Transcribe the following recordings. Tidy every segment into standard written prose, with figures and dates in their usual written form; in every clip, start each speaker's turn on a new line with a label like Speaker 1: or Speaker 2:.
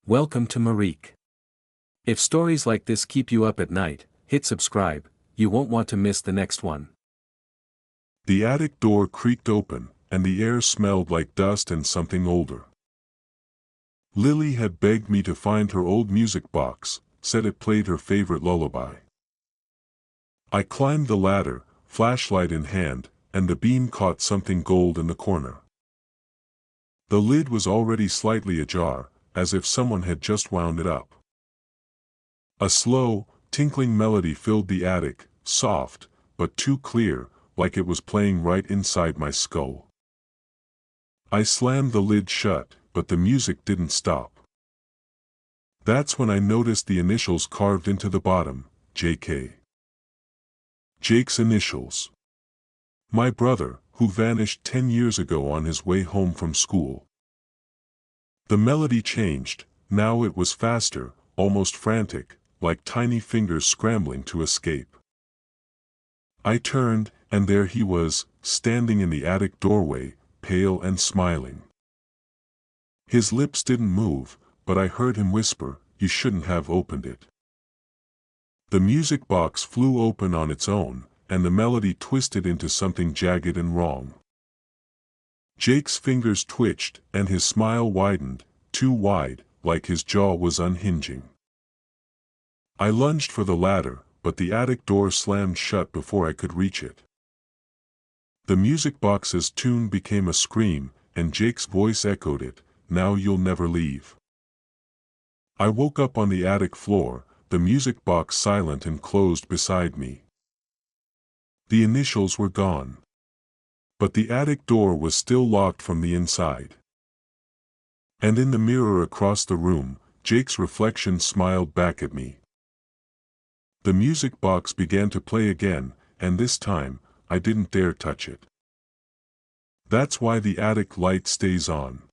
Speaker 1: Welcome to Marique. If stories like this keep you up at night, hit subscribe, you won't want to miss the next one.
Speaker 2: The attic door creaked open, and the air smelled like dust and something older. Lily had begged me to find her old music box, said it played her favorite lullaby. I climbed the ladder, flashlight in hand, and the beam caught something gold in the corner. The lid was already slightly ajar, as if someone had just wound it up. A slow, tinkling melody filled the attic, soft, but too clear, like it was playing right inside my skull. I slammed the lid shut, but the music didn't stop. That's when I noticed the initials carved into the bottom, J.K. Jake's initials. My brother, who vanished 10 years ago on his way home from school. The melody changed, now it was faster, almost frantic, like tiny fingers scrambling to escape. I turned, and there he was, standing in the attic doorway, pale and smiling. His lips didn't move, but I heard him whisper, "You shouldn't have opened it." The music box flew open on its own, and the melody twisted into something jagged and wrong. Jake's fingers twitched, and his smile widened, too wide, like his jaw was unhinging. I lunged for the ladder, but the attic door slammed shut before I could reach it. The music box's tune became a scream, and Jake's voice echoed it, "Now you'll never leave." I woke up on the attic floor, the music box silent and closed beside me. The initials were gone. But the attic door was still locked from the inside. And in the mirror across the room, Jake's reflection smiled back at me. The music box began to play again, and this time, I didn't dare touch it. That's why the attic light stays on.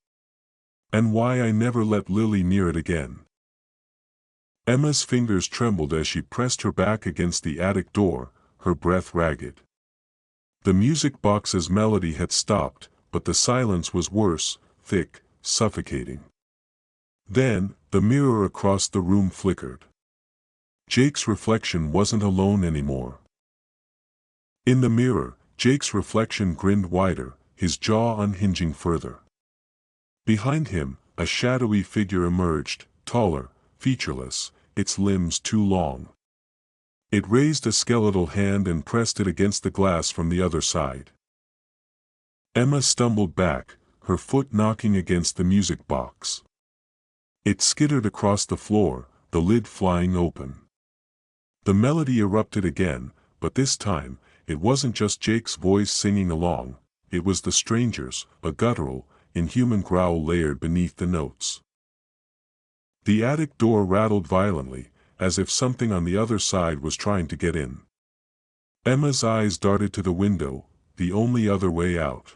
Speaker 2: And why I never let Lily near it again. Emma's fingers trembled as she pressed her back against the attic door, her breath ragged. The music box's melody had stopped, but the silence was worse, thick, suffocating. Then, the mirror across the room flickered. Jake's reflection wasn't alone anymore. In the mirror, Jake's reflection grinned wider, his jaw unhinging further. Behind him, a shadowy figure emerged, taller, featureless, its limbs too long. It raised a skeletal hand and pressed it against the glass from the other side. Emma stumbled back, her foot knocking against the music box. It skittered across the floor, the lid flying open. The melody erupted again, but this time, it wasn't just Jake's voice singing along, it was the stranger's, a guttural, inhuman growl layered beneath the notes. The attic door rattled violently, as if something on the other side was trying to get in. Emma's eyes darted to the window, the only other way out.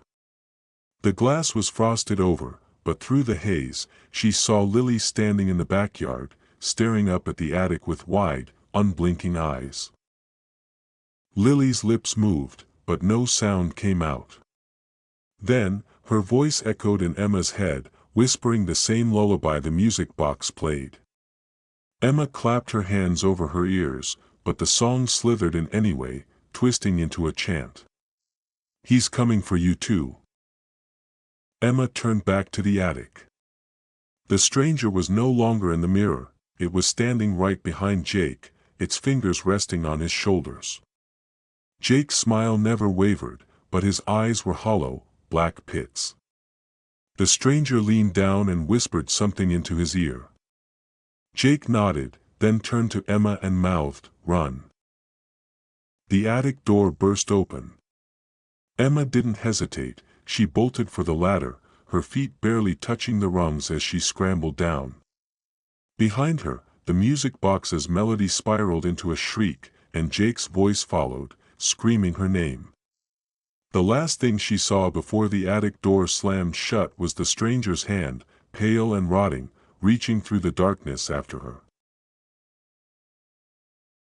Speaker 2: The glass was frosted over, but through the haze, she saw Lily standing in the backyard, staring up at the attic with wide, unblinking eyes. Lily's lips moved, but no sound came out. Then, her voice echoed in Emma's head, whispering the same lullaby the music box played. Emma clapped her hands over her ears, but the song slithered in anyway, twisting into a chant. "He's coming for you too." Emma turned back to the attic. The stranger was no longer in the mirror, it was standing right behind Jake, its fingers resting on his shoulders. Jake's smile never wavered, but his eyes were hollow, black pits. The stranger leaned down and whispered something into his ear. Jake nodded, then turned to Emma and mouthed, "Run." The attic door burst open. Emma didn't hesitate, she bolted for the ladder, her feet barely touching the rungs as she scrambled down. Behind her, the music box's melody spiraled into a shriek, and Jake's voice followed, screaming her name. The last thing she saw before the attic door slammed shut was the stranger's hand, pale and rotting, reaching through the darkness after her.